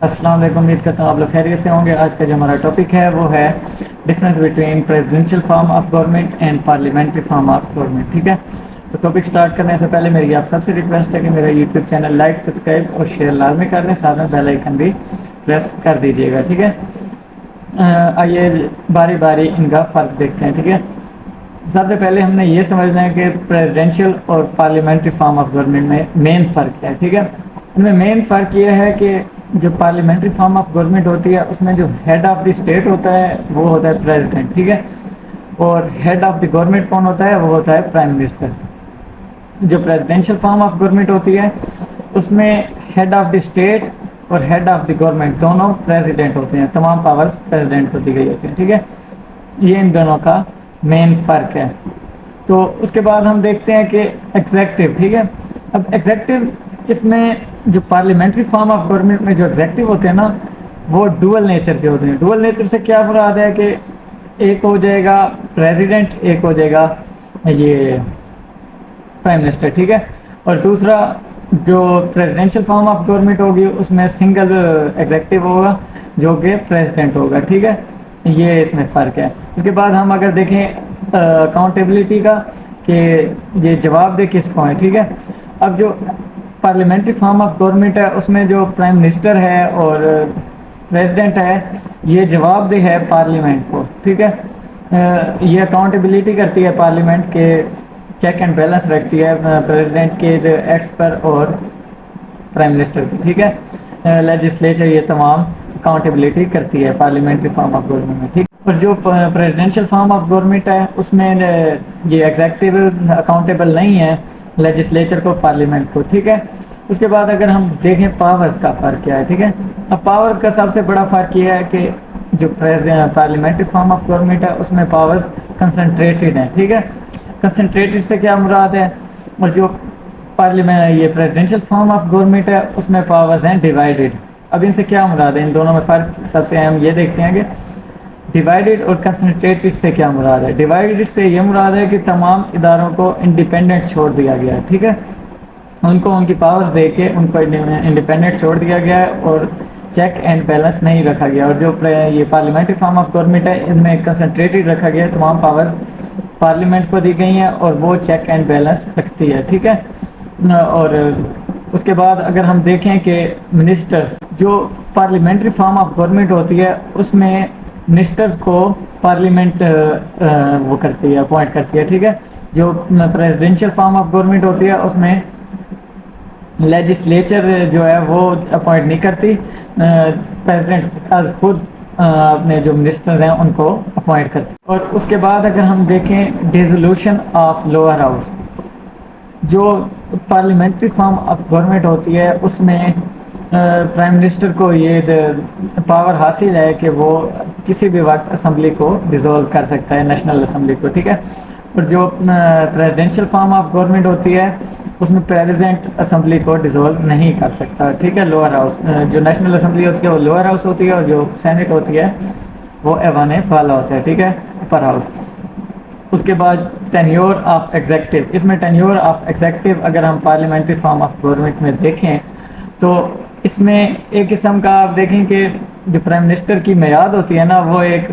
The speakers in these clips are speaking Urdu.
السلام علیکم، امید کرتا ہوں آپ لوگ خیریت سے ہوں گے۔ آج کا جو ہمارا ٹاپک ہے وہ ہے difference between presidential form of government and parliamentary form of government, ٹھیک ہے۔ تو ٹاپک سٹارٹ کرنے سے پہلے میری آپ سب سے ریکویسٹ ہے کہ میرا یوٹیوب چینل لائک، سبسکرائب اور شیئر لازمی کر دیں، ساتھ میں بیل آئیکن بھی پریس کر دیجیے گا، ٹھیک ہے۔ آئیے باری باری ان کا فرق دیکھتے ہیں، ٹھیک ہے۔ سب سے پہلے ہم نے یہ سمجھنا ہے کہ پریزیڈنشیل اور پارلیمنٹری فارم آف گورنمنٹ میں مین فرق ہے، ٹھیک ہے۔ ان میں مین فرق یہ ہے کہ جو پارلیمنٹری فارم آف گورنمنٹ ہوتی ہے اس میں جو ہیڈ آف دی اسٹیٹ ہوتا ہے وہ ہوتا ہے پریزیڈنٹ، ٹھیک ہے، اور ہیڈ آف دی گورنمنٹ کون ہوتا ہے؟ وہ ہوتا ہے پرائم منسٹر۔ جو پریزیڈنشیل فارم آف گورنمنٹ ہوتی ہے اس میں ہیڈ آف دی اسٹیٹ اور ہیڈ آف دی گورنمنٹ دونوں پریزیڈنٹ ہوتے ہیں، تمام پاورز پریزیڈنٹ کو دی گئی ہوتی ہیں، ٹھیک ہے۔ یہ ان دونوں کا مین فرق ہے۔ تو اس کے بعد ہم دیکھتے ہیں کہ ایگزیکٹو، ٹھیک ہے۔ اب ایگزیکٹو، اس میں جو پارلیمنٹری فارم آف گورنمنٹ میں جو ایگزیکٹو ہوتے ہیں نا وہ ڈوئل نیچر کے ہوتے ہیں۔ ڈوئل نیچر سے کیا مراد ہے کہ ایک ہو جائے گا پریزیڈنٹ، ایک ہو جائے گا یہ پرائم منسٹر، ٹھیک ہے، اور دوسرا جو پریزیڈنشیل فارم آف گورنمنٹ ہوگی اس میں سنگل ایگزیکٹو ہوگا جو کہ پریزیڈنٹ ہوگا، ٹھیک ہے۔ یہ اس میں فرق ہے۔ اس کے بعد ہم اگر دیکھیں اکاؤنٹیبلٹی کا کہ یہ جواب دہ کس کو ہے، ٹھیک ہے۔ اب جو پارلیمنٹری فارم آف گورنمنٹ ہے اس میں جو پرائم منسٹر ہے اور پریزیڈنٹ ہے یہ جواب دہ ہے پارلیمنٹ کو، ٹھیک ہے۔ یہ اکاؤنٹیبلٹی کرتی ہے پارلیمنٹ کے، چیک اینڈ بیلنس رکھتی ہے پریزیڈنٹ کے ایکٹس پر اور پرائم منسٹر کی، ٹھیک ہے۔ لیجسلیچر یہ تمام اکاؤنٹیبلٹی کرتی ہے پارلیمنٹری فارم آف گورنمنٹ میں، ٹھیک۔ اور جو پریزیڈنشیل فارم آف گورنمنٹ ہے اس میں یہ ایگزیکٹو اکاؤنٹیبل نہیں ہے لیجسلیچر کو، پارلیمنٹ کو، ٹھیک ہے۔ اس کے بعد اگر ہم دیکھیں پاورز کا فرق کیا ہے، ٹھیک ہے۔ اب پاورز کا سب سے بڑا فرق یہ ہے کہ جو پارلیمنٹری فارم آف گورنمنٹ ہے اس میں پاورز کنسنٹریٹڈ ہیں، ٹھیک ہے۔ کنسنٹریٹڈ سے کیا مراد ہے؟ اور جو یہ پریزیڈنشیل فارم آف گورنمنٹ ہے اس میں پاورز ہیں ڈیوائیڈڈ۔ اب ان سے کیا مراد ہے؟ ان دونوں میں فرق سب سے اہم یہ دیکھتے ہیں کہ ڈیوائیڈڈ اور کنسنٹریٹڈ سے کیا مراد ہے۔ ڈیوائیڈڈ سے یہ مراد ہے کہ تمام اداروں کو انڈیپینڈنٹ چھوڑ دیا گیا ہے، ٹھیک ہے، ان کو ان کی پاورز دے کے ان کو انڈیپینڈنٹ چھوڑ دیا گیا ہے اور چیک اینڈ بیلنس نہیں رکھا گیا۔ اور جو یہ پارلیمنٹری فارم آف گورنمنٹ ہے ان میں کنسنٹریٹڈ رکھا گیا ہے، تمام پاورز پارلیمنٹ کو دی گئی ہیں اور وہ چیک اینڈ بیلنس رکھتی ہے، ٹھیک ہے۔ اور اس کے بعد اگر ہم دیکھیں کہ منسٹرز، جو پارلیمنٹری فارم آف گورنمنٹ ہوتی ہے اس میں منسٹرز کو پارلیمنٹ وہ کرتی ہے، اپوائنٹ کرتی ہے، ٹھیک ہے۔ جو پریزیڈنشیل فارم آف گورنمنٹ ہوتی ہے اس میں لیجسلیچر جو ہے وہ اپوائنٹ نہیں کرتی، پریزیڈنٹ آج خود اپنے جو منسٹرز ہیں ان کو اپوائنٹ کرتی۔ اور اس کے بعد اگر ہم دیکھیں ڈیزولوشن آف لوور ہاؤس، جو پارلیمنٹری فارم آف گورنمنٹ ہوتی ہے اس میں پرائم منسٹر کو یہ پاور حاصل ہے کہ وہ کسی بھی وقت اسمبلی کو ڈیزولو کر سکتا ہے، نیشنل اسمبلی کو، ٹھیک ہے۔ اور جو پریزیڈنشیل فارم آف گورنمنٹ ہوتی ہے اس میں پریزیڈنٹ اسمبلی کو ڈیزولو نہیں کر سکتا، ٹھیک ہے۔ لوور ہاؤس، جو نیشنل اسمبلی ہوتی ہے وہ لوور ہاؤس ہوتی ہے اور جو سینٹ ہوتی ہے وہ ایوان بالا ہوتا ہے، ٹھیک ہے، اپر ہاؤس۔ اس کے بعد ٹینیور آف ایگزیکٹو، اس میں ٹینیور آف ایگزیکٹو اگر ہم پارلیمنٹری فارم آف گورنمنٹ میں دیکھیں تو اس میں ایک قسم کا آپ دیکھیں کہ جو پرائم منسٹر کی میعاد ہوتی ہے نا وہ ایک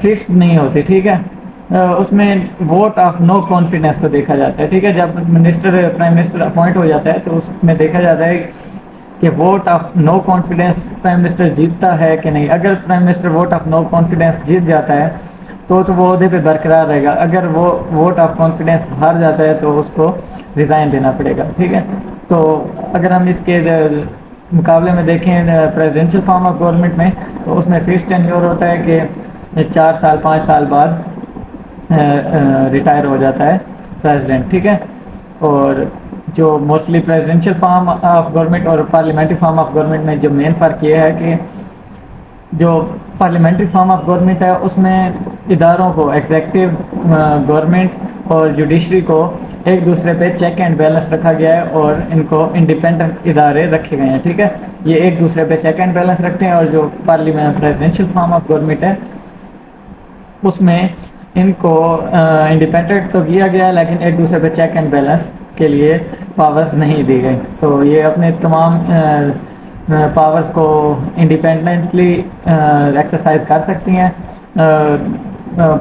فکسڈ نہیں ہوتی، ٹھیک ہے۔ اس میں ووٹ آف نو کانفیڈنس کو دیکھا جاتا ہے، ٹھیک ہے۔ جب پرائم منسٹر اپوائنٹ ہو جاتا ہے تو اس میں دیکھا جاتا ہے کہ vote of no confidence prime minister جیتتا ہے کہ نہیں۔ اگر prime minister vote of no confidence جیت جاتا ہے تو وہ عہدے پہ برقرار رہے گا، اگر وہ ووٹ آف کانفیڈنس ہار جاتا ہے تو اس کو ریزائن دینا پڑے گا، ٹھیک ہے۔ تو اگر ہم اس کے مقابلے میں دیکھیں پریزیڈنشیل فارم آف گورنمنٹ میں تو اس میں فکس ٹینیور ہوتا ہے کہ 4 سال 5 سال بعد ریٹائر ہو جاتا ہے پریزیڈنٹ، ٹھیک ہے۔ اور جو mostly presidential form of government اور پارلیمنٹری فارم آف گورنمنٹ میں جو مین فرق یہ ہے کہ جو پارلیمنٹری فارم آف گورنمنٹ ہے اس میں اداروں کو، ایگزیکٹو، گورنمنٹ اور جوڈیشری کو ایک دوسرے پہ چیک اینڈ بیلنس رکھا گیا ہے اور ان کو انڈیپینڈنٹ ادارے رکھے گئے ہیں، ٹھیک ہے۔ یہ ایک دوسرے پہ چیک اینڈ بیلنس رکھتے ہیں اور جو پریزیڈنشیل فارم آف گورنمنٹ ہے اس میں ان کو انڈیپینڈنٹ تو کیا گیا لیکن ایک دوسرے پہ چیک اینڈ بیلنس کے لیے پاورز نہیں دی گئی۔ تو یہ اپنے تمام پاورز کو انڈیپینڈنٹلی ایکسرسائز کر سکتی ہیں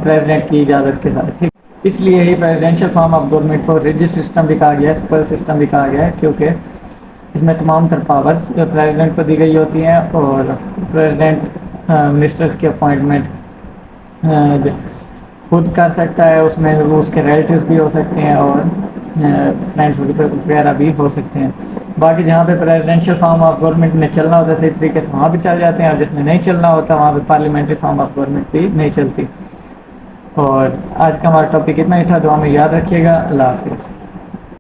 پریزیڈنٹ کی اجازت کے ساتھ، ٹھیک. اس لیے ہی پریزیڈینشیل فارم آف گورنمنٹ کو ریجسٹ سسٹم بھی کہا گیا ہے، سپر سسٹم بھی کہا گیا ہے، کیونکہ اس میں تمام تر پاورز پریزیڈنٹ کو دی گئی ہوتی ہیں اور پریزیڈنٹ منسٹرز کی اپوائنٹمنٹ خود کر سکتا ہے، اس میں اس کے ریلیٹیوز بھی ہو سکتے ہیں اور فرینڈس وغیرہ بھی ہو سکتے ہیں. باقی جہاں پہ پریزیڈینشیل فارم آف گورنمنٹ میں چلنا ہوتا ہے صحیح طریقے سے وہاں بھی چل جاتے ہیں، اور جس میں نہیں چلنا ہوتا وہاں پہ پارلیمنٹری فارم آف گورنمنٹ بھی نہیں چلتی. اور آج کا ہمارا ٹاپک اتنا ہی تھا، دعا میں یاد رکھیے گا. اللہ حافظ.